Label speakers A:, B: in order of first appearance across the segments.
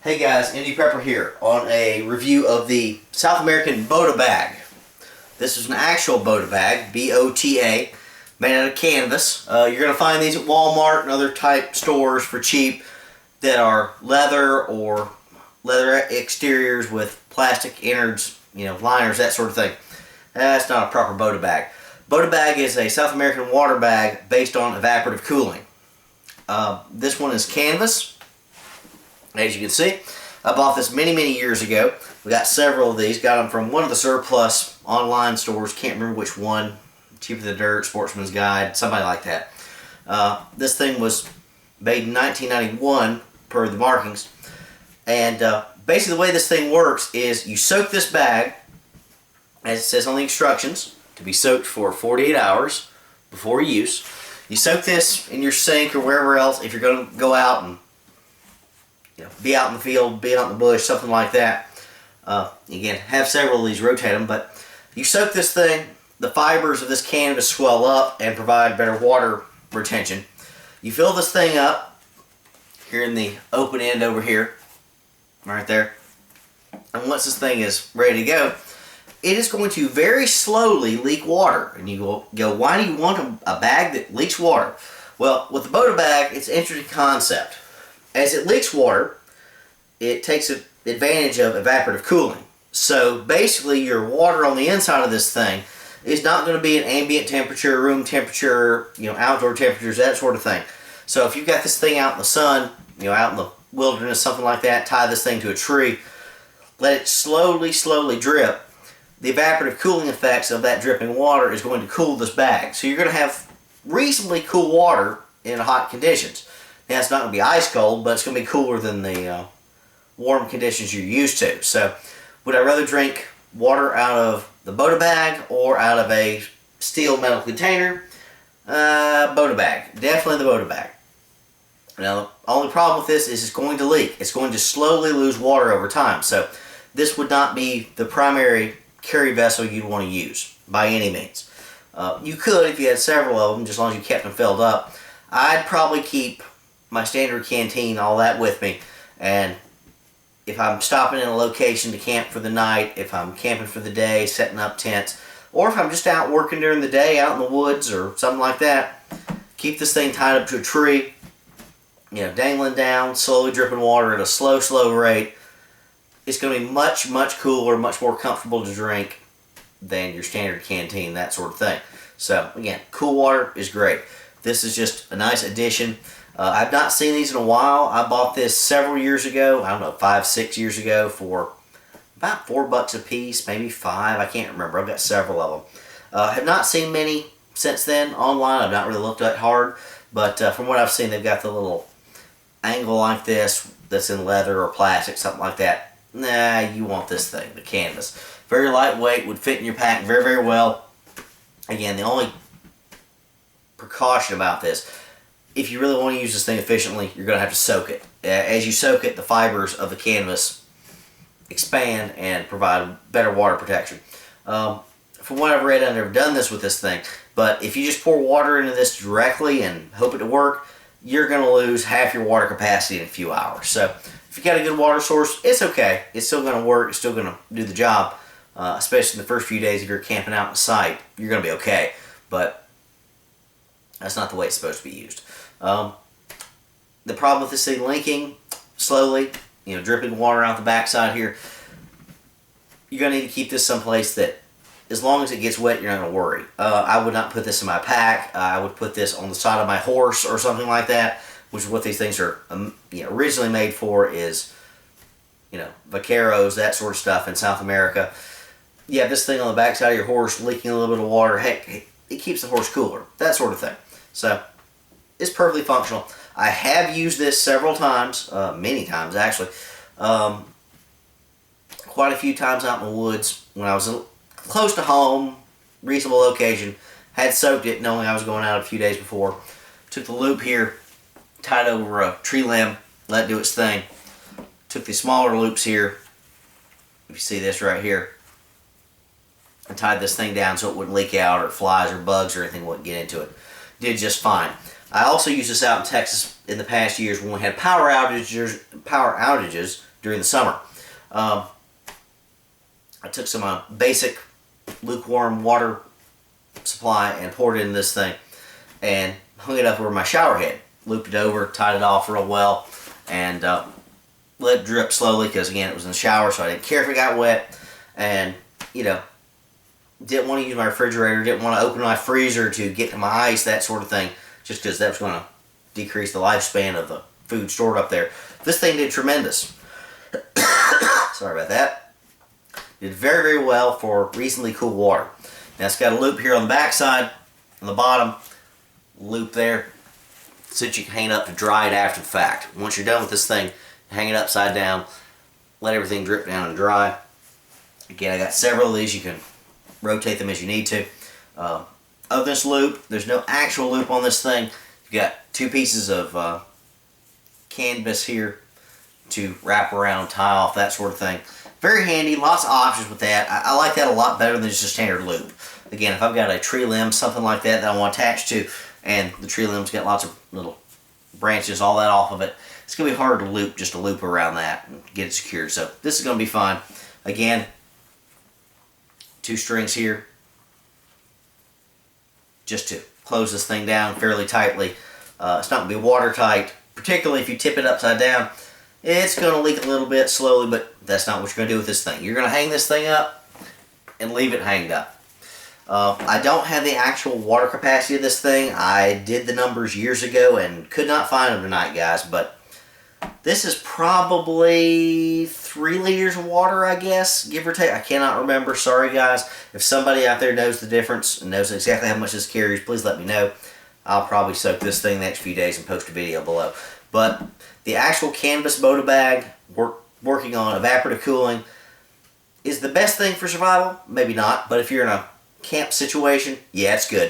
A: Hey guys, Indy Prepper here on a review of the South American Bota Bag. This is an actual Bota Bag, B-O-T-A, made out of canvas. You're going to find these at Walmart and other type stores for cheap that are leather or leather exteriors with plastic innards, liners, that sort of thing. That's not a proper Bota Bag. Bota Bag is a South American water bag based on evaporative cooling. This one is canvas. As you can see, I bought this many years ago. We got several of these. Got them from one of the surplus online stores. Can't remember which one. Cheaper Than Dirt, Sportsman's Guide, somebody like that. This thing was made in 1991 per the markings. And basically the way this thing works is you soak this bag, as it says on the instructions, to be soaked for 48 hours before use. You soak this in your sink or wherever else if you're going to go out and be out in the field, be out in the bush, something like that. Again, have several of these, rotate them, but you soak this thing, the fibers of this canvas swell up and provide better water retention. You fill this thing up here in the open end over here, right there, and once this thing is ready to go, it is going to very slowly leak water. And you go, why do you want a bag that leaks water? Well, with the Bota Bag, it's an interesting concept. As it leaks water, it takes advantage of evaporative cooling. So basically your water on the inside of this thing is not going to be an ambient temperature, room temperature, outdoor temperatures, that sort of thing. So if you've got this thing out in the sun, out in the wilderness, something like that, tie this thing to a tree, let it slowly drip, the evaporative cooling effects of that dripping water is going to cool this bag. So you're going to have reasonably cool water in hot conditions. Now, it's not going to be ice cold, but it's going to be cooler than the warm conditions you're used to. So, would I rather drink water out of the Bota Bag or out of a steel metal container? Bota Bag. Definitely the Bota Bag. Now, the only problem with this is it's going to leak. It's going to slowly lose water over time. So, this would not be the primary carry vessel you'd want to use by any means. You could if you had several of them, just as long as you kept them filled up. I'd probably keep my standard canteen, all that with me, and if I'm stopping in a location to camp for the night, if I'm camping for the day, setting up tents, or if I'm just out working during the day out in the woods or something like that, keep this thing tied up to a tree, dangling down, slowly dripping water at a slow rate. It's going to be much cooler, much more comfortable to drink than your standard canteen, that sort of thing. So again, cool water is great. This is just a nice addition. I've not seen these in a while. I bought this several years ago, I don't know, 5-6 years ago for about $4 a piece, maybe 5, I can't remember. I've got several of them. Have not seen many since then online. I've not really looked that hard, but from what I've seen, they've got the little angle like this that's in leather or plastic, something like that. Nah, you want this thing, the canvas. Very lightweight, would fit in your pack very well. Again, the only precaution about this, if you really want to use this thing efficiently, you're going to have to soak it. As you soak it, the fibers of the canvas expand and provide better water protection. From what I've read, I've never done this with this thing, but if you just pour water into this directly and hope it to work, you're going to lose half your water capacity in a few hours. So if you've got a good water source, it's okay. It's still going to work. It's still going to do the job, especially in the first few days if you're camping out in the site. You're going to be okay, but that's not the way it's supposed to be used. The problem with this thing leaking slowly, dripping water out the backside here, you're going to need to keep this someplace that as long as it gets wet, you're not going to worry. I would not put this in my pack. I would put this on the side of my horse or something like that, which is what these things are originally made for, is vaqueros, that sort of stuff in South America. You have this thing on the backside of your horse leaking a little bit of water. Heck, it keeps the horse cooler, that sort of thing. So it's perfectly functional. I have used this several times, many times actually, quite a few times out in the woods when I was close to home, reasonable location. Had soaked it knowing I was going out a few days before. Took the loop here, tied over a tree limb, let it do its thing. Took the smaller loops here, if you see this right here, and tied this thing down so it wouldn't leak out, or flies or bugs or anything wouldn't get into it. Did just fine. I also used this out in Texas in the past years when we had power outages during the summer. I took some basic lukewarm water supply and poured it in this thing and hung it up over my shower head. Looped it over, tied it off real well, and let it drip slowly because, again, it was in the shower, so I didn't care if it got wet. And, you know, didn't want to use my refrigerator, didn't want to open my freezer to get to my ice, that sort of thing, just because that was going to decrease the lifespan of the food stored up there. This thing did tremendous. Sorry about that. Did very, very well for reasonably cool water. Now it's got a loop here on the back side, on the bottom, loop there, so that you can hang it up to dry it after the fact. Once you're done with this thing, hang it upside down, let everything drip down and dry. Again, I got several of these. You can rotate them as you need to. Of this loop, there's no actual loop on this thing. You've got two pieces of canvas here to wrap around, tie off, that sort of thing. Very handy, lots of options with that. I like that a lot better than just a standard loop. Again, if I've got a tree limb, something like that I want to attach to, and the tree limb's got lots of little branches, all that off of it, it's going to be hard to loop, just to loop around that and get it secured. So this is going to be fine. Again, two strings here, just to close this thing down fairly tightly. It's not going to be watertight, particularly if you tip it upside down. It's going to leak a little bit slowly, but that's not what you're going to do with this thing. You're going to hang this thing up and leave it hanged up. I don't have the actual water capacity of this thing. I did the numbers years ago and could not find them tonight, guys, but this is probably 3 liters of water, I guess, give or take. I cannot remember. Sorry, guys. If somebody out there knows the difference and knows exactly how much this carries, please let me know. I'll probably soak this thing the next few days and post a video below. But the actual Canvas Bota Bag, working on evaporative cooling, is the best thing for survival? Maybe not, but if you're in a camp situation, yeah, it's good.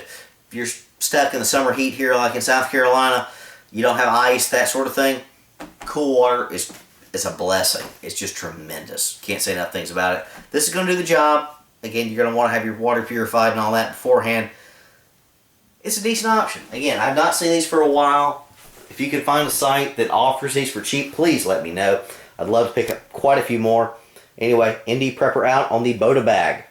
A: If you're stuck in the summer heat here like in South Carolina, you don't have ice, that sort of thing, cool water is a blessing. It's just tremendous. Can't say enough things about it. This is going to do the job. Again, you're going to want to have your water purified and all that beforehand. It's a decent option. Again, I've not seen these for a while. If you can find a site that offers these for cheap, please let me know. I'd love to pick up quite a few more. Anyway, ND Prepper out on the Bota Bag.